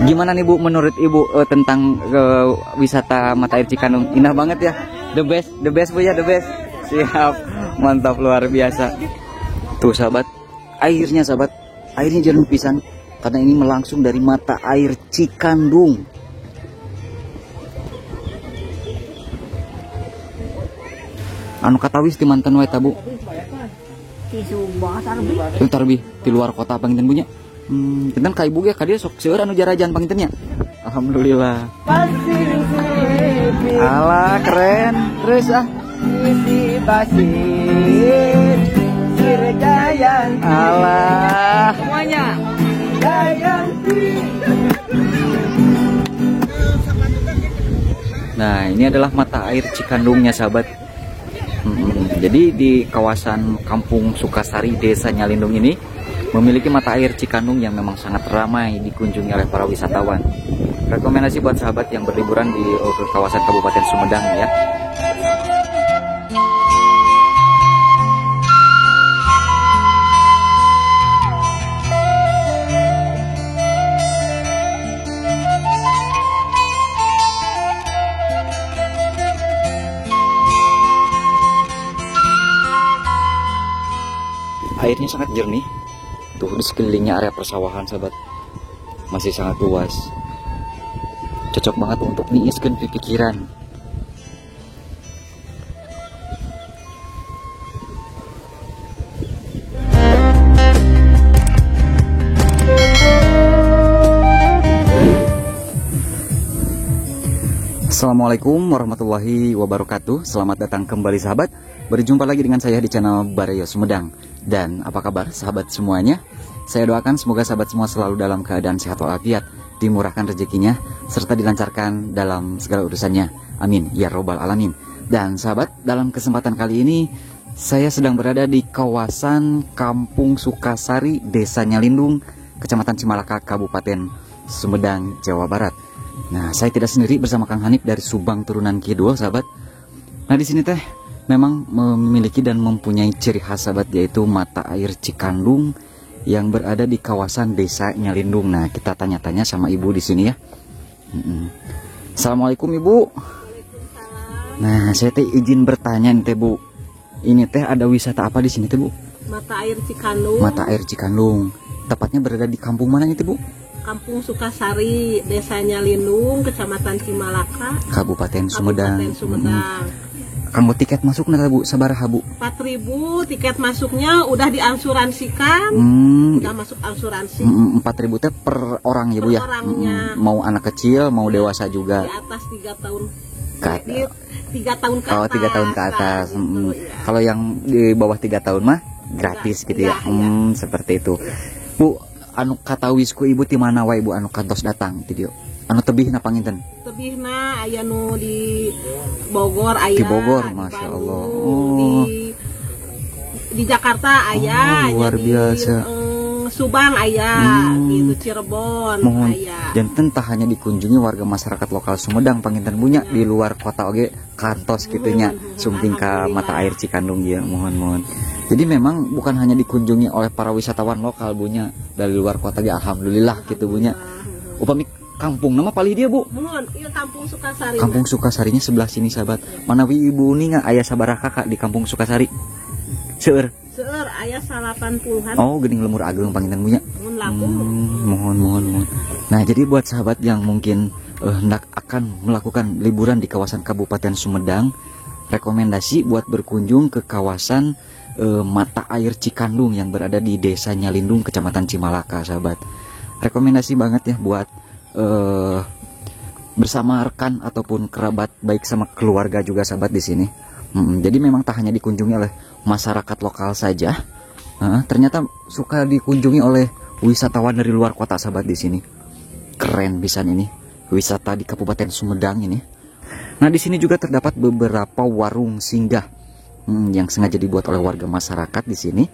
Gimana nih Bu, menurut Ibu tentang wisata mata air Cikandung? Indah banget ya, the best Bu ya, the best. Siap, mantap luar biasa. Tuh sahabat, airnya sahabat, airnya jernih pisan karena ini melangsung dari mata air Cikandung. Anu katawis di mantan wae ta Bu? Di Subang Tarbi di luar kota panginten punya. Kinten ka ibu ge ka dieu sok seueur anu jarajan pangintennya. Alhamdulillah. Alah keren. Terus ah. Alah. semuanya. Nah, ini adalah mata air Cikandungnya sahabat. Jadi di kawasan Kampung Sukasari, Desa Nyalindung ini memiliki mata air Cikandung yang memang sangat ramai dikunjungi oleh para wisatawan. Rekomendasi buat sahabat yang berliburan di kawasan Kabupaten Sumedang ya. Airnya sangat jernih. Tuh di sekelilingnya area persawahan sahabat, masih sangat luas. Cocok banget untuk niiskeun pikiran. Assalamualaikum warahmatullahi wabarakatuh. Selamat datang kembali sahabat. Berjumpa lagi dengan saya di channel Bareo Sumedang. Dan apa kabar sahabat semuanya? Saya doakan semoga sahabat semua selalu dalam keadaan sehat walafiat, dimurahkan rezekinya, serta dilancarkan dalam segala urusannya. Amin ya robbal alamin. Dan sahabat, dalam kesempatan kali ini saya sedang berada di kawasan Kampung Sukasari, Desa Nyalindung, Kecamatan Cimalaka, Kabupaten Sumedang, Jawa Barat. Nah, saya tidak sendiri, bersama Kang Hanif dari Subang turunan Kidul sahabat. Nah, di sini teh memang memiliki dan mempunyai ciri khas sahabat, yaitu mata air Cikandung yang berada di kawasan Desa Nyalindung. Nah, kita tanya-tanya sama ibu di sini ya. Assalamualaikum Ibu. Nah, saya teh izin bertanya nih teh Bu. Ini teh ada wisata apa di sini teh Bu? Mata air Cikandung. Mata air Cikandung. Tepatnya berada di kampung mana itu Bu? Kampung Sukasari, Desa Nyalindung, Kecamatan Cimalaka, Kabupaten Sumedang. Kabupaten Sumedang. Kamu tiket masuk nara Bu, sabaraha Bu? 4.000 tiket masuknya udah diasuransikan. Udah masuk asuransi. 4.000 teh per orang ya Bu ya? Orangnya. Mau anak kecil, mau dewasa juga? Di atas 3 tahun. Ke atas. 3 tahun ke atas. Oh, 3 tahun ke atas. Gitu, ya. Kalau yang di bawah 3 tahun mah gratis gitu ya? Ya. Seperti itu. Bu, anu katawisku Ibu ti mana wae Bu anu kantos datang itu dia? Anu tebihna panginten? Tebihna aya nu di Bogor aya. Di Bogor, di Masya Bandung, Allah. Oh. Di Jakarta aya. Luar biasa. Subang aya, gitu Cirebon Mohon aya. janten tak hanya dikunjungi warga masyarakat lokal Sumedang panginten punya di luar kota oge kantos gitunya sumping ka mata air Cikandung ya. Mohon. Jadi memang bukan hanya dikunjungi oleh para wisatawan lokal bunya dari luar kota ge, alhamdulillah gitu bunya. Upami kampung nama palih dia Bu? Mohon, iya Kampung Sukasari. Kampung Sukasarinya sebelah sini sahabat. Manawi ibu nih nggak ayah sabaraha kakak di Kampung Sukasari? Seueur. Seueur aya 80-an. Oh, geuning lemur ageng panginten punya. Mohon. Nah, jadi buat sahabat yang mungkin hendak akan melakukan liburan di kawasan Kabupaten Sumedang, rekomendasi buat berkunjung ke kawasan mata air Cikandung yang berada di Desa Nyalindung, Kecamatan Cimalaka, sahabat. Rekomendasi banget ya buat bersama rekan ataupun kerabat, baik sama keluarga juga sahabat di sini. Jadi memang tak hanya dikunjungi oleh masyarakat lokal saja, ternyata suka dikunjungi oleh wisatawan dari luar kota sahabat di sini. Keren pisan ini wisata di Kabupaten Sumedang ini. Nah, di sini juga terdapat beberapa warung singgah yang sengaja dibuat oleh warga masyarakat di sini.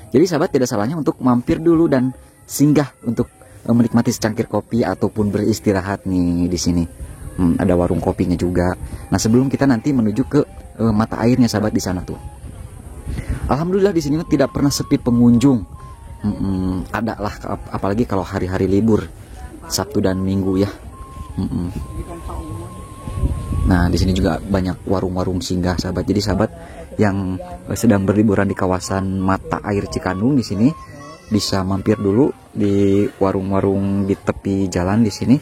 Jadi sahabat tidak salahnya untuk mampir dulu dan singgah untuk menikmati secangkir kopi ataupun beristirahat nih di sini. Ada warung kopinya juga. Nah, sebelum kita nanti menuju ke mata airnya sahabat di sana tuh. Alhamdulillah di sini tidak pernah sepi pengunjung. Ada lah, apalagi kalau hari-hari libur. Sabtu dan Minggu ya. Nah, di sini juga banyak warung-warung singgah sahabat. Jadi sahabat yang sedang berliburan di kawasan mata air Cikandung di sini bisa mampir dulu di warung-warung di tepi jalan di sini.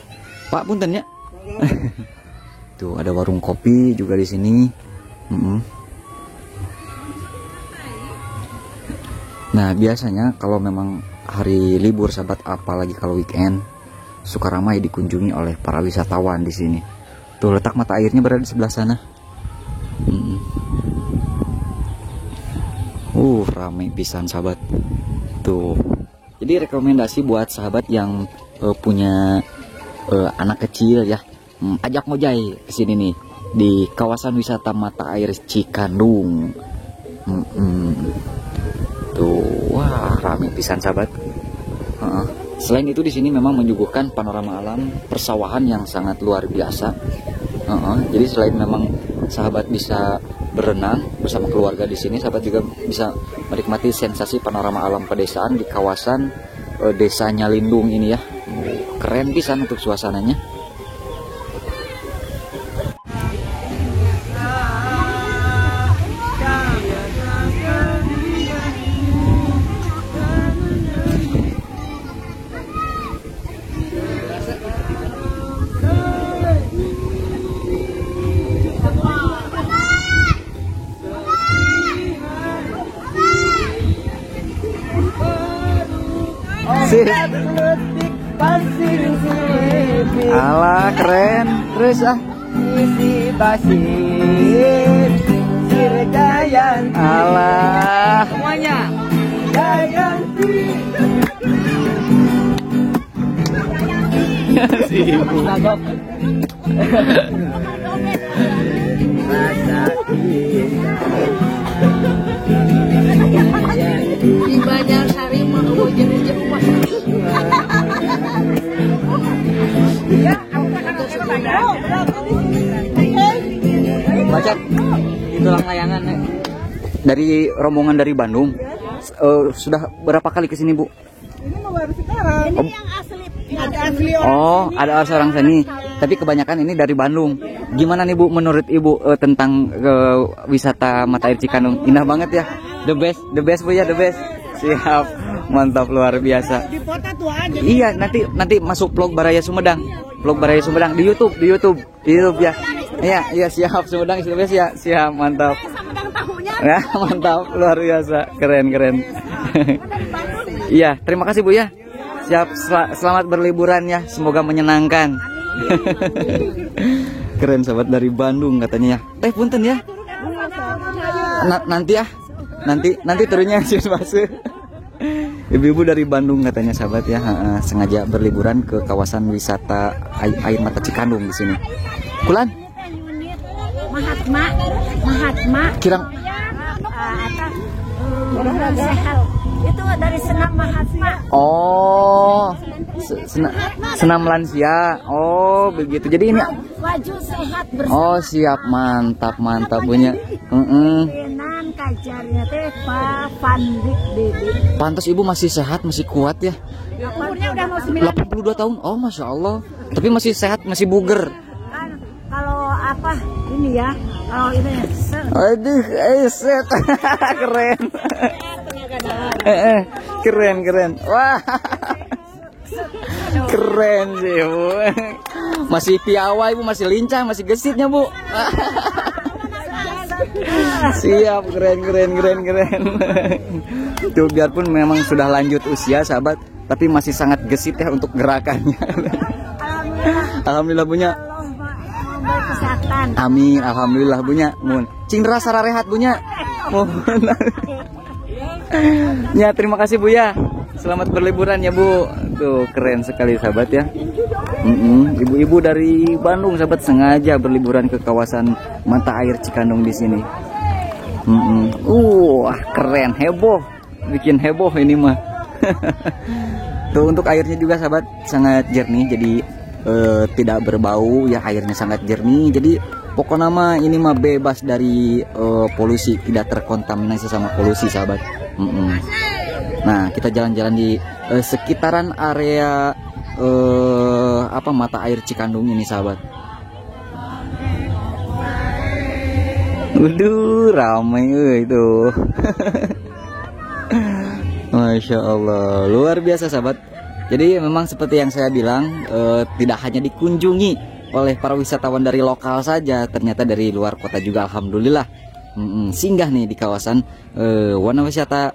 Pak, punten ya. Tuh ada warung kopi juga di sini. Nah, biasanya kalau memang hari libur sahabat, apalagi kalau weekend, suka ramai dikunjungi oleh para wisatawan di sini. Tuh letak mata airnya berada di sebelah sana. Ramai pisan sahabat. Tuh. Jadi rekomendasi buat sahabat yang punya anak kecil ya, ajak ngojay ke sini nih di kawasan wisata mata air Cikandung. Tuh, wah ramai pisan sahabat. Selain itu di sini memang menyuguhkan panorama alam persawahan yang sangat luar biasa. Jadi selain memang sahabat bisa berenang bersama keluarga di sini, sahabat juga bisa menikmati sensasi panorama alam pedesaan di kawasan Desa Nyalindung ini ya. Keren pisan untuk suasananya. Alah keren, terus isi basir sirgayan alah semuanya ganti si ibu Di Banjarsari mah hujan-hujan pas. Baca tulang layangan dari rombongan dari Bandung. Sudah berapa kali kesini Bu? Ini mau baru sekarang. Ini yang asli. Ada asli orang. Oh, ada asli orang sini. Tapi kebanyakan ini dari Bandung. Gimana nih Bu menurut Ibu tentang wisata mata air Cikandung? Indah banget ya. The best Bu ya, the best. Siap, mantap luar biasa. Di kota tuh aja. Iya, nanti masuk vlog Baraya Sumedang. Vlog Baraya Sumedang di YouTube ya. Iya siap, Sumedang sudah ya. Siap, mantap. Sumedang tahunya. Ya, mantap, luar biasa. Keren. Iya, terima kasih Bu ya. Siap, selamat berliburan ya. Semoga menyenangkan. Keren sahabat dari Bandung katanya ya. Teh punten ya. Nanti ya. Nanti turunnya sih base. Ibu-ibu dari Bandung katanya sahabat ya, sengaja berliburan ke kawasan wisata air mata Cikandung di sini. Kulan? Mahatma. Kirang. Sehat. Itu dari senam Mahatma. Oh, senam lansia. Oh, begitu. Jadi ini. Waju sehat bersama. Oh, siap, mantap punya. Kenan kajarnya teh Pak Pandik Dede. Pantas Ibu masih sehat, masih kuat ya. Umurnya udah mau 82 tahun. Oh, Masya Allah. Tapi masih sehat, masih buger. kan. Kalau apa ini ya? Kalau ini Aduh, set. Keren. Keren. Wah. Keren sih Bu. Masih piawai Bu, masih lincah, masih gesitnya Bu. Siap, keren. Tuh biarpun memang sudah lanjut usia sahabat, tapi masih sangat gesit ya untuk gerakannya. Alhamdulillah punya. Amin, alhamdulillah punya. Mun, cindera sararehat punya. Mohon. Ya, terima kasih Bu ya. Selamat berliburan ya Bu. Tuh keren sekali sahabat ya. Ibu-ibu dari Bandung sahabat sengaja berliburan ke kawasan mata air Cikandung di sini. Keren, heboh, bikin heboh ini mah. Tuh untuk airnya juga sahabat sangat jernih, jadi tidak berbau ya, airnya sangat jernih. Jadi pokoknya mah ini mah bebas dari polusi, tidak terkontaminasi sama polusi sahabat. Nah kita jalan-jalan di sekitaran area apa mata air Cikandung ini sahabat. Waduh, ramai itu. Masya Allah, luar biasa sahabat. Jadi memang seperti yang saya bilang, tidak hanya dikunjungi oleh para wisatawan dari lokal saja, ternyata dari luar kota juga alhamdulillah singgah nih di kawasan Wana Wisata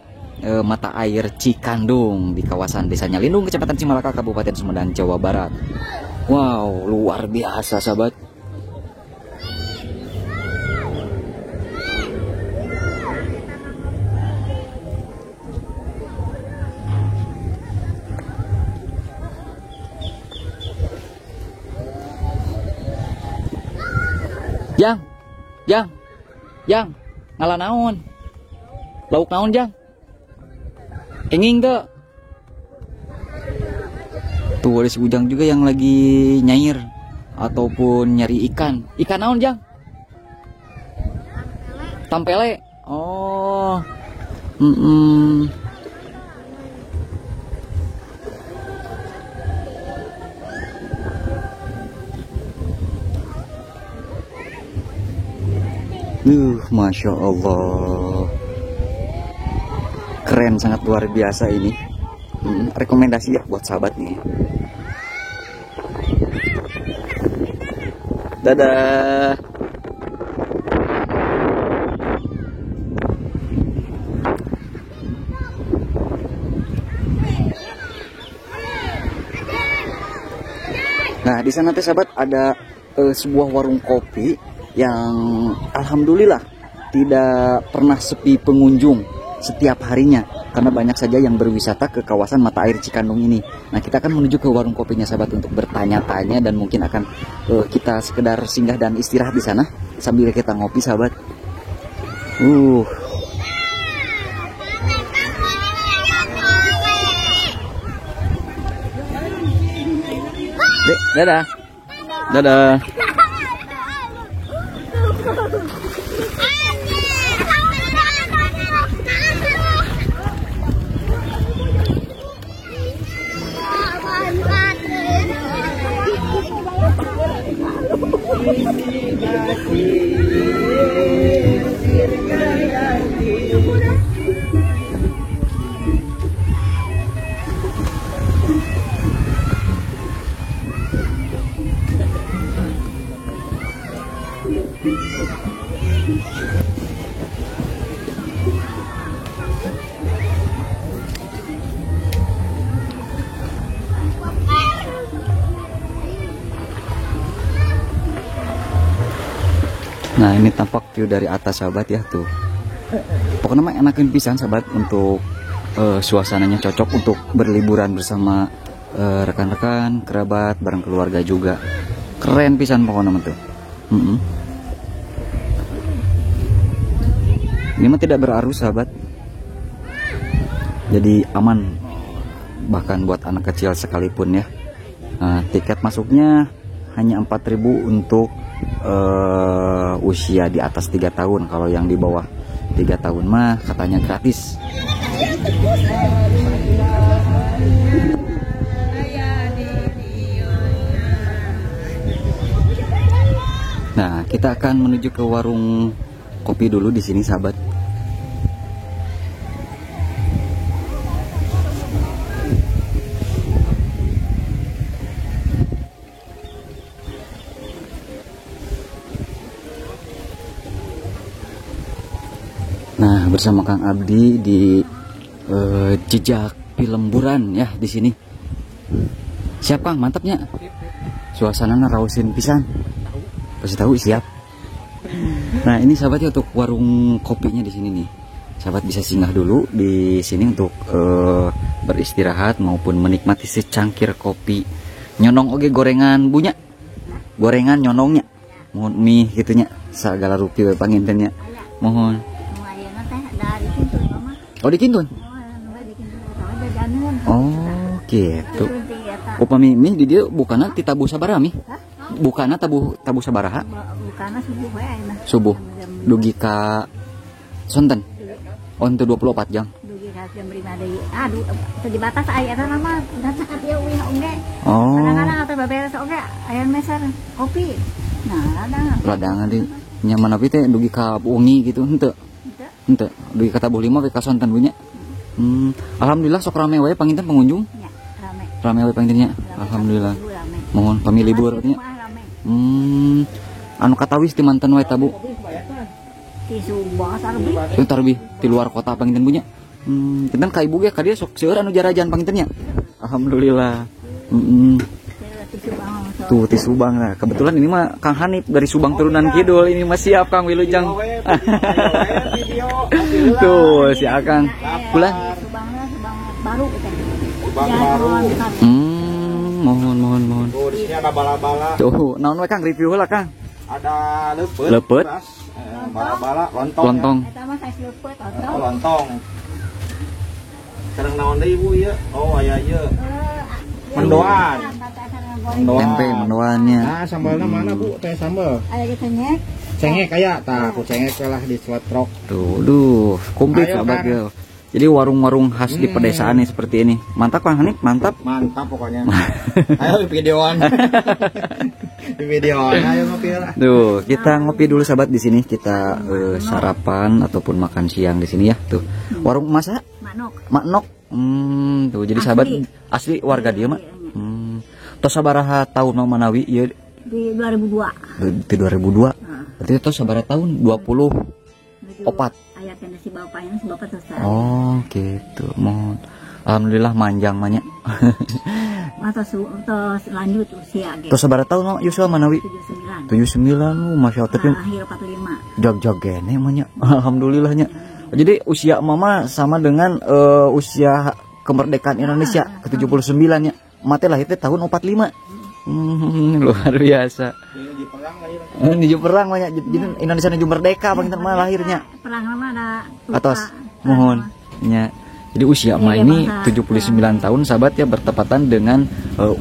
Mata Air Cikandung di kawasan Desa Nyalindung, Kecamatan Cimalaka, Kabupaten Sumedang, Jawa Barat. Wow, luar biasa sahabat. Jang, ngalah naon? Lauk naon, Jang? Enging tuh. Tuh ada si Ujang juga yang lagi nyair ataupun nyari ikan. Ikan naon, Jang? Tampele. Oh. Masya Allah, keren, sangat luar biasa ini. Rekomendasi ya buat sahabat nih. Dadah. Nah, di sana teh sahabat ada sebuah warung kopi yang alhamdulillah tidak pernah sepi pengunjung setiap harinya, karena banyak saja yang berwisata ke kawasan Mata Air Cikandung ini. Nah, kita akan menuju ke warung kopinya sahabat untuk bertanya-tanya, dan mungkin akan kita sekedar singgah dan istirahat di sana sambil kita ngopi sahabat. Dek, dadah. Dadah. Nah, ini tampak view dari atas sahabat ya tuh. Pokoknya mah enakin pisan sahabat, untuk suasananya cocok untuk berliburan bersama rekan-rekan, kerabat, bareng keluarga juga. Keren pisan pokoknya tuh. Ini mah tidak berarus sahabat, jadi aman bahkan buat anak kecil sekalipun ya. Tiket masuknya hanya 4.000 untuk usia di atas 3 tahun. Kalau yang di bawah 3 tahun mah katanya gratis. Nah, kita akan menuju ke warung kopi dulu di sini sahabat. Nah, bersama Kang Abdi di Jejak Pilemburan ya di sini. Siap Kang, mantapnya. Suasananya rausin pisan. Pasti tahu siap. Nah, ini sahabat ya untuk warung kopinya di sini nih. Sahabat bisa singgah dulu di sini untuk beristirahat maupun menikmati secangkir kopi. Nyonong oge gorengan bunya. Gorengan nyonongnya. Mohon mie gitunya. Sagala rupi we pangintennya. Mohon. Oh, di Kintun? Oh, gitu. Upami mie di dia bukannya ti tabu sabaraha mie? Bukannya tabu sabaraha? Bukannya subuh we ayeuna. Subuh. Dugi ka sonten. Oh, itu 24 jam. Dugi ka jam 5 deui. Aduh, teu di batas ayeuna mah udah saat ya uih oge. Oh, Layan meser kopi. Nah, ladangan di nyaman tapi teh dugi ka wengi gitu henteu. Henteu, dugi ka Tabuh Lima we ka sonten bunya. Alhamdulillah sok rame wae panginten pengunjung. Ya, rame. Rame wae pangintennya. Alhamdulillah. Mohon pamili libur nya. Anu katawis ti manten wae tabu. Di Subang Sarbi. Itu tarbi di luar kota panginten bunya. Kinten ka ibu ge ka dieu sok seueur anu jarajan pangintennya. Alhamdulillah. Tuh di Subang nah. Kebetulan ini mah Kang Hanif dari Subang Turunan Kidul. Ini mah siap Kang Wilujeng. Tuh si Akang. Pulang. Subang baru kita. Subang baru. Mohon. Tuh di sini ada bala-bala. Tuh, naon we Kang review heula Kang. Ada lepet. Lepet. Bala-bala, lontong. Lontong. Eta mah saya lepet Oh, lontong. Sekarang naon deui ibu ieu? Oh, aya ieu. Mendoan. Tempe mendoannya. Nah, sambalnya mana Bu? Teh sambal. Ada di cengek. Cengek aya, tah aku cengek lah di sweatrok. Tuh, komplit Ayo, sahabat Kang. ya. Jadi warung-warung khas di pedesaan nih seperti ini. Mantap Kang Hanif, mantap. Mantap pokoknya. Ayo di videoan. Di videoan ayo ngopi lah. Tuh, kita ngopi dulu sahabat di sini. Kita sarapan ataupun makan siang di sini ya. Tuh, warung masa Maknok. Tuh jadi sahabat asli warga dia mah. Tos sabaraha tahun mau manawi ieu Di 2002. di 2002. Berarti tos sabaraha tahun 24. Aya kena si bapaknya selesai. Oh, gitu. Mohon. Alhamdulillah manjang banyak. Terus lanjut usia gitu. Tos sabaraha tahun no Yusuf manawi? 79. 79 masya Allah tapi Akhir 45. jag-jag gene mah nya. Alhamdulillahnya. Jadi usia mama sama dengan usia kemerdekaan Indonesia ke-79 nya. Mate lahir teh tahun 45. Luar biasa. Di perang banyak. Jadi Indonesia nuju merdeka bang mah lahirnya. Perang lama ada Atas mohon nya. Jadi usia mah ini 79 tahun sahabat ya bertepatan dengan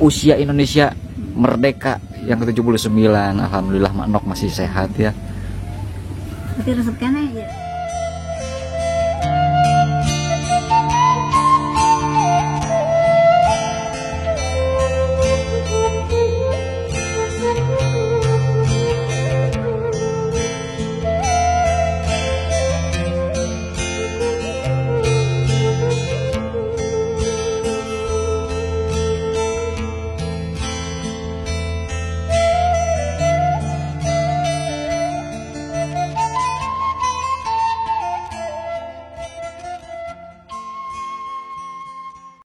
usia Indonesia merdeka yang ke-79. Alhamdulillah Maknok masih sehat ya. Tapi resep kene